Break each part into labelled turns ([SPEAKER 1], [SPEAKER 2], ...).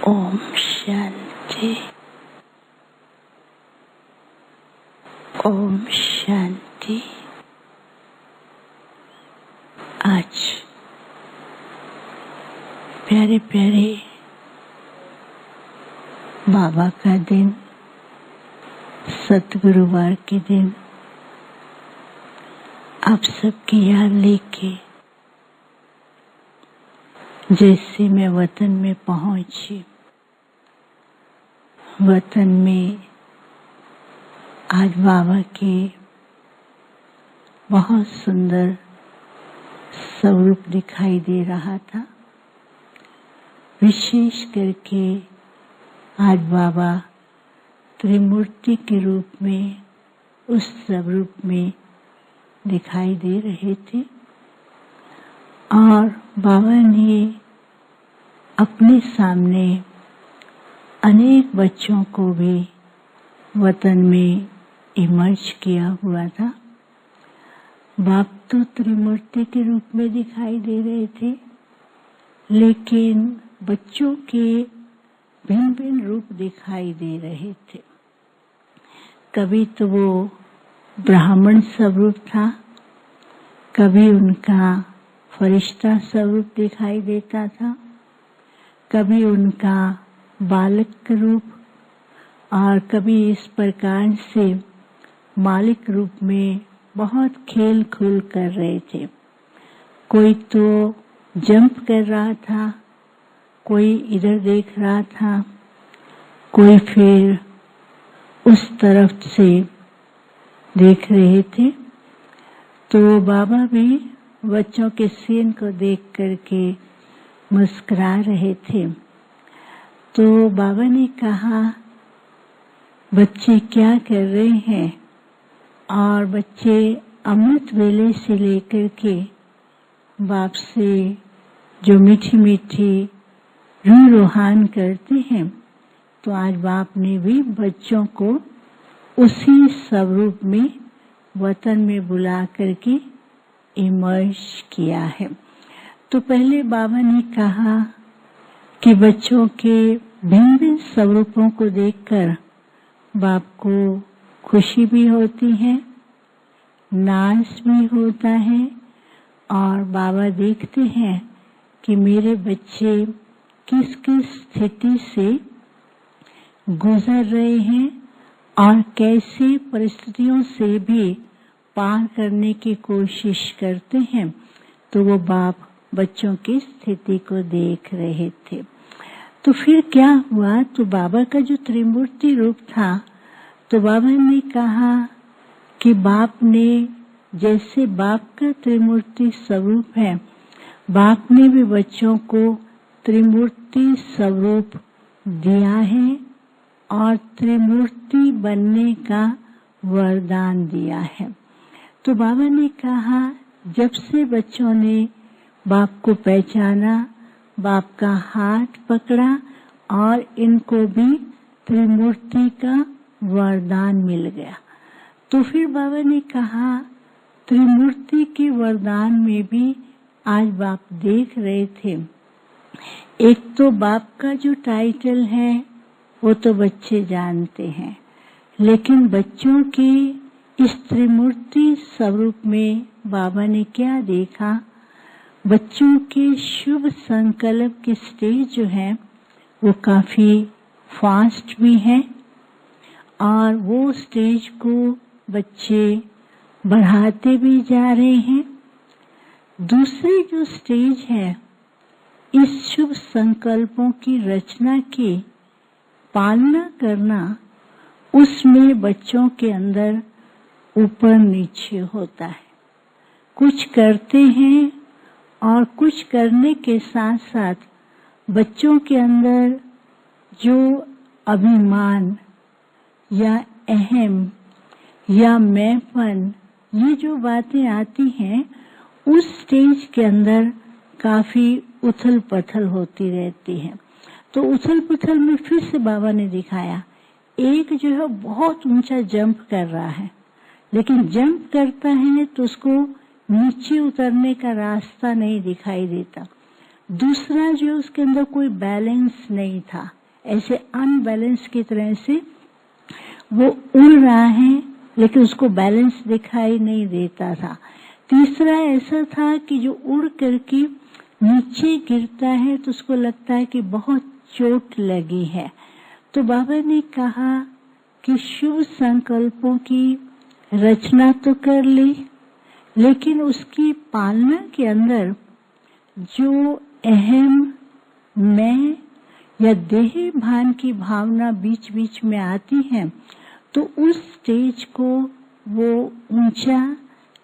[SPEAKER 1] ओम शांति। ओम शांति। आज प्यारे प्यारे बाबा का दिन, सतगुरुवार के दिन आप सबकी याद लेके जैसे मैं वतन में पहुंची, वतन में आज बाबा के बहुत सुंदर स्वरूप दिखाई दे रहा था। विशेष करके आज बाबा त्रिमूर्ति के रूप में उस स्वरूप में दिखाई दे रहे थे और बाबा ने अपने सामने अनेक बच्चों को भी वतन में इमर्ज किया हुआ था। बाप तो त्रिमूर्ति के रूप में दिखाई दे रहे थे, लेकिन बच्चों के भिन्न भिन्न रूप दिखाई दे रहे थे। कभी तो वो ब्राह्मण स्वरूप था, कभी उनका फरिश्ता स्वरूप दिखाई देता था, कभी उनका बालक रूप और कभी इस प्रकार से मालिक रूप में बहुत खेल खूल कर रहे थे। कोई तो जंप कर रहा था, कोई इधर देख रहा था, कोई फिर उस तरफ से देख रहे थे। तो बाबा भी बच्चों के सीन को देख करके मुस्कुरा रहे थे। तो बाबा ने कहा, बच्चे क्या कर रहे हैं? और बच्चे अमृत वेले से लेकर के बाप से जो मीठी मीठी रूह रोहान करते हैं, तो आज बाप ने भी बच्चों को उसी स्वरूप में वतन में बुला करके इमर्ज किया है। तो पहले बाबा ने कहा कि बच्चों के भिन्न भिन्न स्वरूपों को देखकर बाप को खुशी भी होती है, नाज भी होता है और बाबा देखते हैं कि मेरे बच्चे किस किस स्थिति से गुजर रहे हैं और कैसे परिस्थितियों से भी पार करने की कोशिश करते हैं। तो वो बाप बच्चों की स्थिति को देख रहे थे। तो फिर क्या हुआ? तो बाबा का जो त्रिमूर्ति रूप था, तो बाबा ने कहा कि बाप ने जैसे बाप का त्रिमूर्ति स्वरूप है, बाप ने भी बच्चों को त्रिमूर्ति स्वरूप दिया है और त्रिमूर्ति बनने का वरदान दिया है। तो बाबा ने कहा, जब से बच्चों ने बाप को पहचाना, बाप का हाथ पकड़ा और इनको भी त्रिमूर्ति का वरदान मिल गया। तो फिर बाबा ने कहा, त्रिमूर्ति के वरदान में भी आज बाप देख रहे थे। एक तो बाप का जो टाइटल है वो तो बच्चे जानते हैं, लेकिन बच्चों के इस त्रिमूर्ति स्वरूप में बाबा ने क्या देखा? बच्चों के शुभ संकल्प की स्टेज जो है वो काफी फास्ट भी है और वो स्टेज को बच्चे बढ़ाते भी जा रहे हैं। दूसरी जो स्टेज है, इस शुभ संकल्पों की रचना की पालना करना, उसमें बच्चों के अंदर ऊपर नीचे होता है। कुछ करते हैं और कुछ करने के साथ साथ बच्चों के अंदर जो अभिमान या अहम या मैंपन, ये जो बातें आती हैं, उस स्टेज के अंदर काफी उथल पथल होती रहती है। तो उथल पुथल में फिर से बाबा ने दिखाया, एक जो है बहुत ऊंचा जंप कर रहा है, लेकिन जंप करता है तो उसको नीचे उतरने का रास्ता नहीं दिखाई देता। दूसरा जो उसके अंदर कोई बैलेंस नहीं था, ऐसे अनबैलेंस की तरह से वो उड़ रहा है लेकिन उसको बैलेंस दिखाई नहीं देता था। तीसरा ऐसा था कि जो उड़ करके नीचे गिरता है तो उसको लगता है कि बहुत चोट लगी है। तो बाबा ने कहा कि शुभ संकल्पों की रचना तो कर ली, लेकिन उसकी पालना के अंदर जो अहम मैं या देह भान की भावना बीच बीच में आती है तो उस स्टेज को वो ऊंचा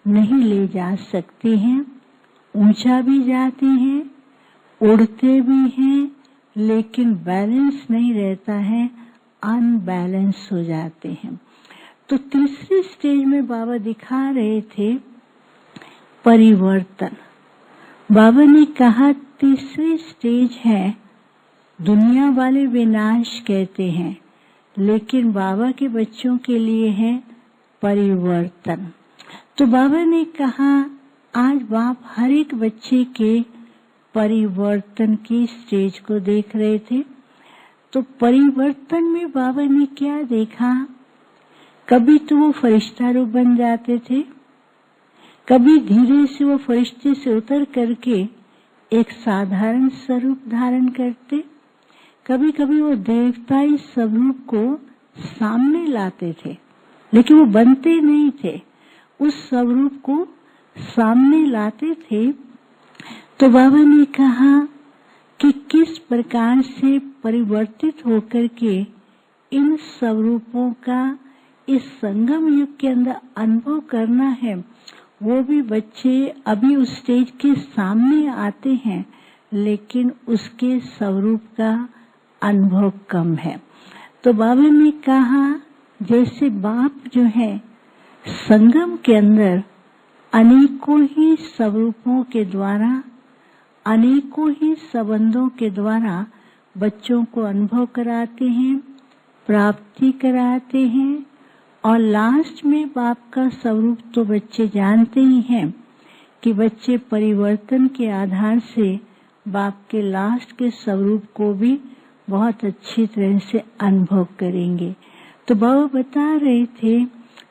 [SPEAKER 1] नहीं ले जा सकते हैं। ऊंचा भी जाते हैं, उड़ते भी हैं, लेकिन बैलेंस नहीं रहता है, अनबैलेंस हो जाते हैं। तो तीसरी स्टेज में बाबा दिखा रहे थे परिवर्तन। बाबा ने कहा तीसरी स्टेज है, दुनिया वाले विनाश कहते हैं, लेकिन बाबा के बच्चों के लिए है परिवर्तन। तो बाबा ने कहा आज बाप हर एक बच्चे के परिवर्तन की स्टेज को देख रहे थे। तो परिवर्तन में बाबा ने क्या देखा, कभी तो वो फरिश्ता रूप बन जाते थे, कभी धीरे से वो फरिश्ते से उतर करके एक साधारण स्वरूप धारण करते, कभी कभी वो देवताई स्वरूप को सामने लाते थे, लेकिन वो बनते नहीं थे, उस स्वरूप को सामने लाते थे। तो बाबा ने कहा कि किस प्रकार से परिवर्तित होकर के इन स्वरूपों का इस संगम युग के अंदर अनुभव करना है, वो भी बच्चे अभी उस स्टेज के सामने आते हैं, लेकिन उसके स्वरूप का अनुभव कम है। तो बाबा ने कहा जैसे बाप जो है संगम के अंदर अनेकों ही स्वरूपों के द्वारा, अनेकों ही संबंधों के द्वारा बच्चों को अनुभव कराते हैं, प्राप्ति कराते हैं, और लास्ट में बाप का स्वरूप तो बच्चे जानते ही हैं कि बच्चे परिवर्तन के आधार से बाप के लास्ट के स्वरूप को भी बहुत अच्छी तरह से अनुभव करेंगे। तो बाबा बता रहे थे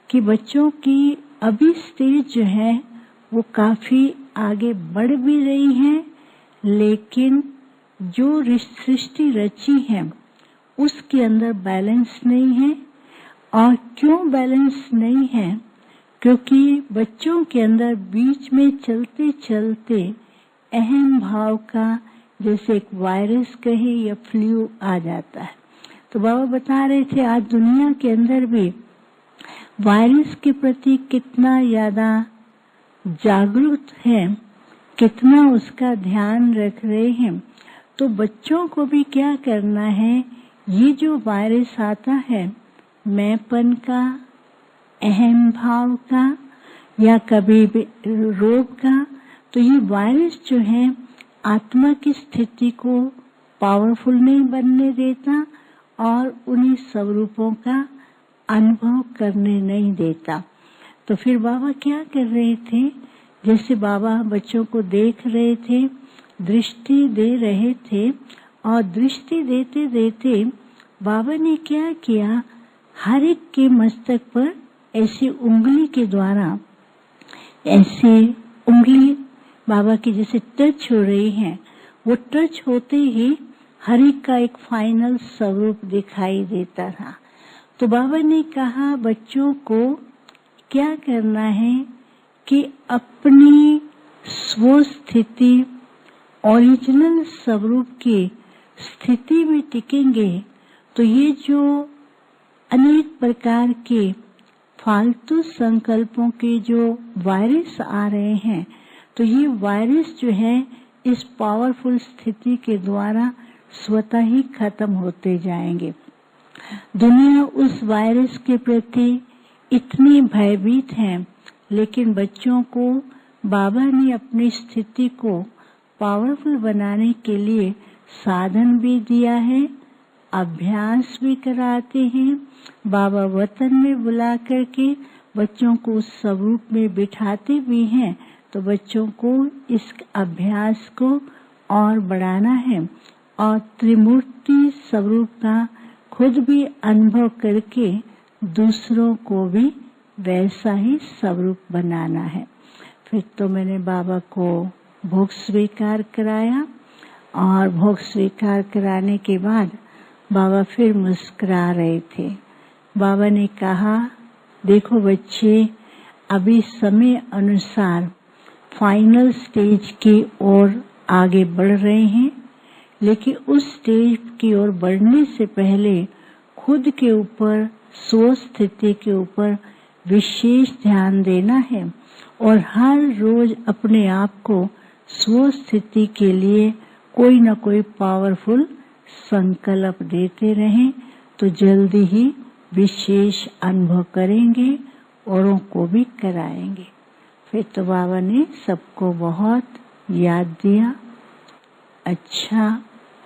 [SPEAKER 1] कि बच्चों की अभी स्टेज जो है वो काफी आगे बढ़ भी रही है, लेकिन जो सृष्टि रची है उसके अंदर बैलेंस नहीं है। और क्यों बैलेंस नहीं है, क्योंकि बच्चों के अंदर बीच में चलते चलते अहम भाव का जैसे एक वायरस कहे या फ्लू आ जाता है। तो बाबा बता रहे थे आज दुनिया के अंदर भी वायरस के प्रति कितना ज्यादा जागरूक है, कितना उसका ध्यान रख रहे हैं। तो बच्चों को भी क्या करना है, ये जो वायरस आता है मैंपन का, अहम भाव का या कभी भी रोग का, तो ये वायरस जो है आत्मा की स्थिति को पावरफुल नहीं बनने देता और उन्हीं स्वरूपों का अनुभव करने नहीं देता। तो फिर बाबा क्या कर रहे थे, जैसे बाबा बच्चों को देख रहे थे, दृष्टि दे रहे थे, और दृष्टि देते देते बाबा ने क्या किया, हर एक के मस्तक पर ऐसी उंगली के द्वारा, ऐसे उंगली बाबा की जैसे टच हो रही है, वो टच होते ही हर एक का एक फाइनल स्वरूप दिखाई देता था। तो बाबा ने कहा बच्चों को क्या करना है कि अपनी स्व स्थिति, ओरिजिनल स्वरूप की स्थिति में टिकेंगे तो ये जो अनेक प्रकार के फालतू संकल्पों के जो वायरस आ रहे हैं, तो ये वायरस जो है इस पावरफुल स्थिति के द्वारा स्वतः ही खत्म होते जाएंगे। दुनिया उस वायरस के प्रति इतनी भयभीत है, लेकिन बच्चों को बाबा ने अपनी स्थिति को पावरफुल बनाने के लिए साधन भी दिया है, अभ्यास भी कराते हैं। बाबा वतन में बुला करके बच्चों को उस स्वरूप में बिठाते भी हैं, तो बच्चों को इस अभ्यास को और बढ़ाना है और त्रिमूर्ति स्वरूप का खुद भी अनुभव करके दूसरों को भी वैसा ही स्वरूप बनाना है। फिर तो मैंने बाबा को भोग स्वीकार कराया और भोग स्वीकार कराने के बाद बाबा फिर मुस्कुरा रहे थे। बाबा ने कहा, देखो बच्चे, अभी समय अनुसार फाइनल स्टेज की ओर आगे बढ़ रहे हैं, लेकिन उस स्टेज की ओर बढ़ने से पहले खुद के ऊपर, स्वस्थिति के ऊपर विशेष ध्यान देना है और हर रोज अपने आप को स्वस्थिति के लिए कोई न कोई पावरफुल संकल्प देते रहें, तो जल्दी ही विशेष अनुभव करेंगे, औरों को भी कराएंगे। फिर तो बाबा ने सबको बहुत याद दिया। अच्छा,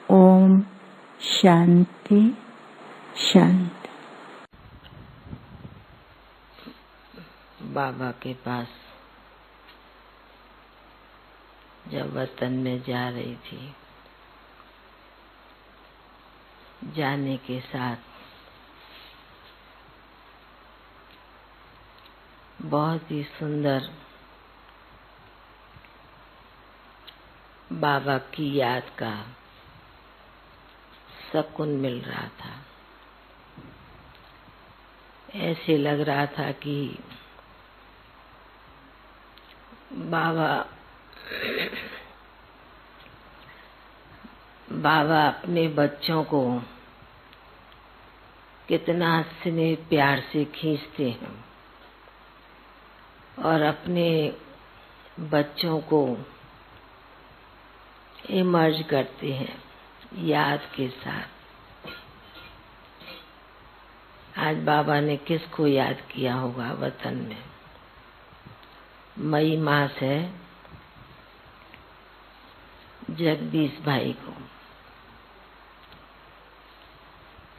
[SPEAKER 1] ओम शांति शांति।
[SPEAKER 2] बाबा के पास जब वतन में जा रही थी, जाने के साथ बहुत ही सुंदर बाबा की याद का सुकून मिल रहा था। ऐसे लग रहा था कि बाबा अपने बच्चों को कितना स्नेह प्यार से खींचते हैं और अपने बच्चों को इमर्ज करते हैं याद के साथ। आज बाबा ने किसको याद किया होगा वतन में? मई मास है, जगदीश भाई को।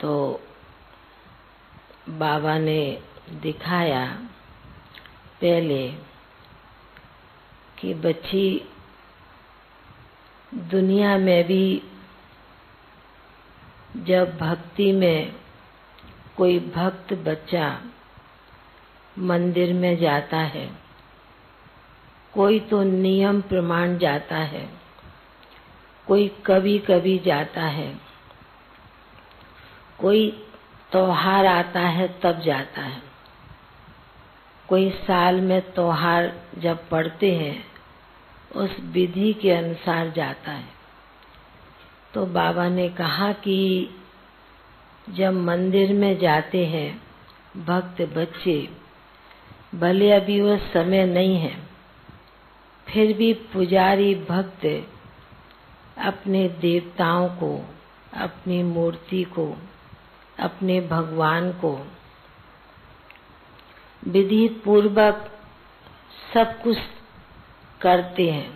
[SPEAKER 2] तो बाबा ने दिखाया पहले कि बच्ची, दुनिया में भी जब भक्ति में कोई भक्त बच्चा मंदिर में जाता है, कोई तो नियम प्रमाण जाता है, कोई कभी कभी जाता है, कोई त्योहार आता है तब जाता है, कोई साल में त्योहार जब पड़ते हैं उस विधि के अनुसार जाता है। तो बाबा ने कहा कि जब मंदिर में जाते हैं भक्त बच्चे, भले अभी वह समय नहीं है, फिर भी पुजारी भक्त अपने देवताओं को, अपनी मूर्ति को, अपने भगवान को विधि पूर्वक सब कुछ करते हैं,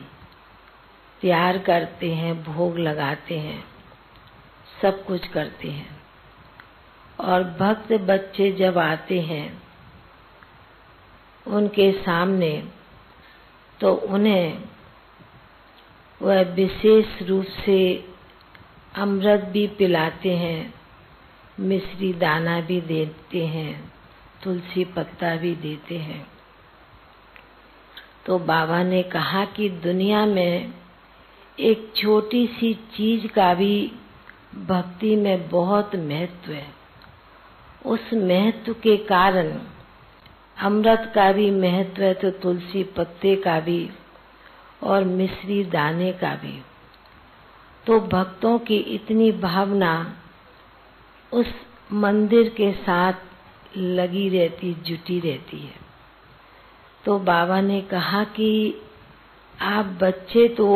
[SPEAKER 2] प्यार करते हैं, भोग लगाते हैं, सब कुछ करते हैं। और भक्त बच्चे जब आते हैं उनके सामने, तो उन्हें वह विशेष रूप से अमृत भी पिलाते हैं, मिश्री दाना भी देते हैं, तुलसी पत्ता भी देते हैं। तो बाबा ने कहा कि दुनिया में एक छोटी सी चीज का भी भक्ति में बहुत महत्व है। उस महत्व के कारण अमृत का भी महत्व है, तो तुलसी पत्ते का भी और मिश्री दाने का भी। तो भक्तों की इतनी भावना उस मंदिर के साथ लगी रहती, जुटी रहती है। तो बाबा ने कहा कि आप बच्चे तो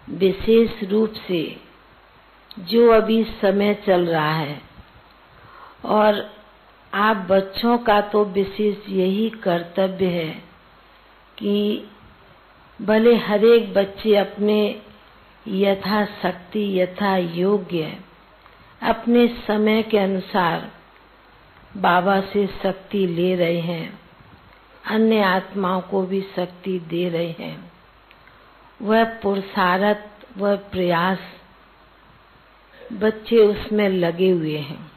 [SPEAKER 2] विशेष रूप से जो अभी समय चल रहा है, और आप बच्चों का तो विशेष यही कर्तव्य है कि भले हर एक बच्चे अपने यथा शक्ति, यथा योग्य, अपने समय के अनुसार बाबा से शक्ति ले रहे हैं, अन्य आत्माओं को भी शक्ति दे रहे हैं। वह पुरुषार्थ, वह प्रयास बच्चे उसमें लगे हुए हैं।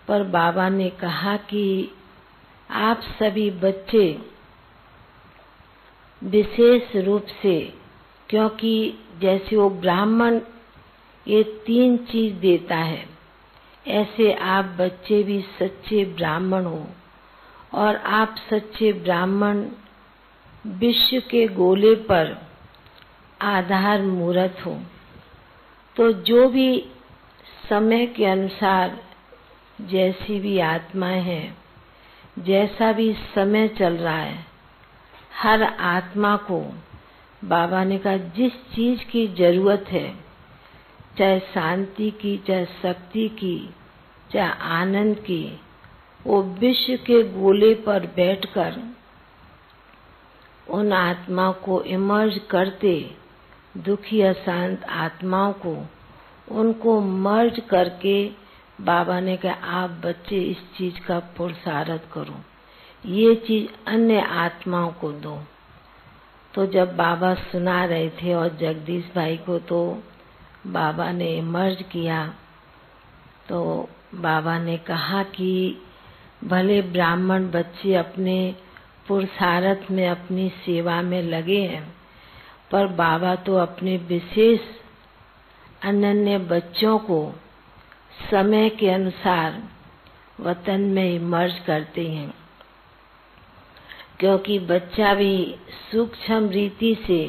[SPEAKER 2] पर बाबा ने कहा कि आप सभी बच्चे विशेष रूप से, क्योंकि जैसे वो ब्राह्मण ये 3 चीज देता है, ऐसे आप बच्चे भी सच्चे ब्राह्मण हो। और आप सच्चे ब्राह्मण विश्व के गोले पर आधार मूर्त हो। तो जो भी समय के अनुसार जैसी भी आत्माएं हैं, जैसा भी समय चल रहा है, हर आत्मा को बाबा ने कहा जिस चीज की जरूरत है, चाहे शांति की, चाहे शक्ति की, चाहे आनंद की, वो विश्व के गोले पर बैठकर उन आत्माओं को इमर्ज करते, दुखी अशांत आत्माओं को, उनको मर्ज करके बाबा ने कहा आप बच्चे इस चीज का पुरुषार्थ करो, ये चीज अन्य आत्माओं को दो। तो जब बाबा सुना रहे थे और जगदीश भाई को तो बाबा ने इमर्ज किया, तो बाबा ने कहा कि भले ब्राह्मण बच्चे अपने पुरुषार्थ में, अपनी सेवा में लगे हैं, पर बाबा तो अपने विशेष अनन्य बच्चों को समय के अनुसार वतन में इमर्ज करते हैं। क्योंकि बच्चा भी सूक्ष्म रीति से,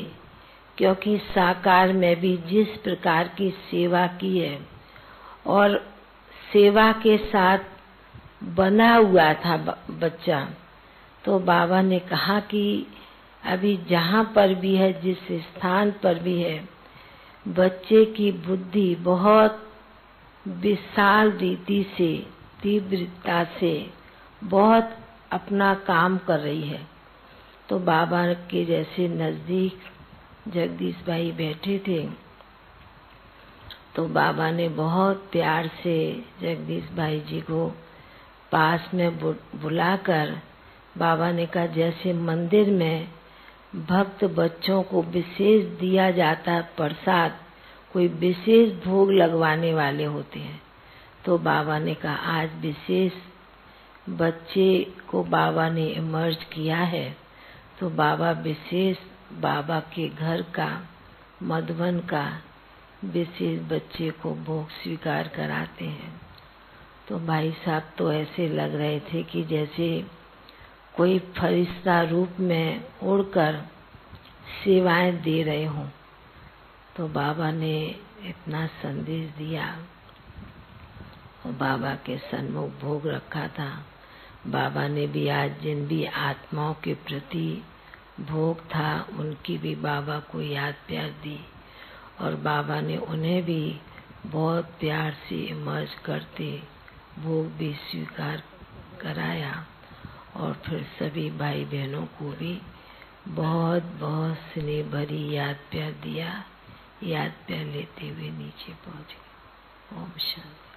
[SPEAKER 2] क्योंकि साकार में भी जिस प्रकार की सेवा की है और सेवा के साथ बना हुआ था बच्चा, तो बाबा ने कहा कि अभी जहाँ पर भी है, जिस स्थान पर भी है, बच्चे की बुद्धि बहुत विशाल रीति से, तीव्रता से बहुत अपना काम कर रही है। तो बाबा के जैसे नजदीक जगदीश भाई बैठे थे, तो बाबा ने बहुत प्यार से जगदीश भाई जी को पास में बुलाकर बाबा ने कहा जैसे मंदिर में भक्त बच्चों को विशेष दिया जाता है प्रसाद, कोई विशेष भोग लगवाने वाले होते हैं, तो बाबा ने कहा आज विशेष बच्चे को बाबा ने इमर्ज किया है, तो बाबा विशेष बाबा के घर का, मधुबन का विशेष बच्चे को भोग स्वीकार कराते हैं। तो भाई साहब तो ऐसे लग रहे थे कि जैसे कोई फरिश्ता रूप में उड़कर सेवाएं दे रहे हों। तो बाबा ने इतना संदेश दिया और बाबा के सन्मुख भोग रखा था। बाबा ने भी आज जिन भी आत्माओं के प्रति भोग था, उनकी भी बाबा को याद प्यार दी और बाबा ने उन्हें भी बहुत प्यार से इमर्ज करते भोग भी स्वीकार कराया और फिर सभी भाई बहनों को भी बहुत बहुत स्नेह भरी याद प्यार दिया। याद प्यार लेते हुए नीचे पहुंच गए। ओम शांति।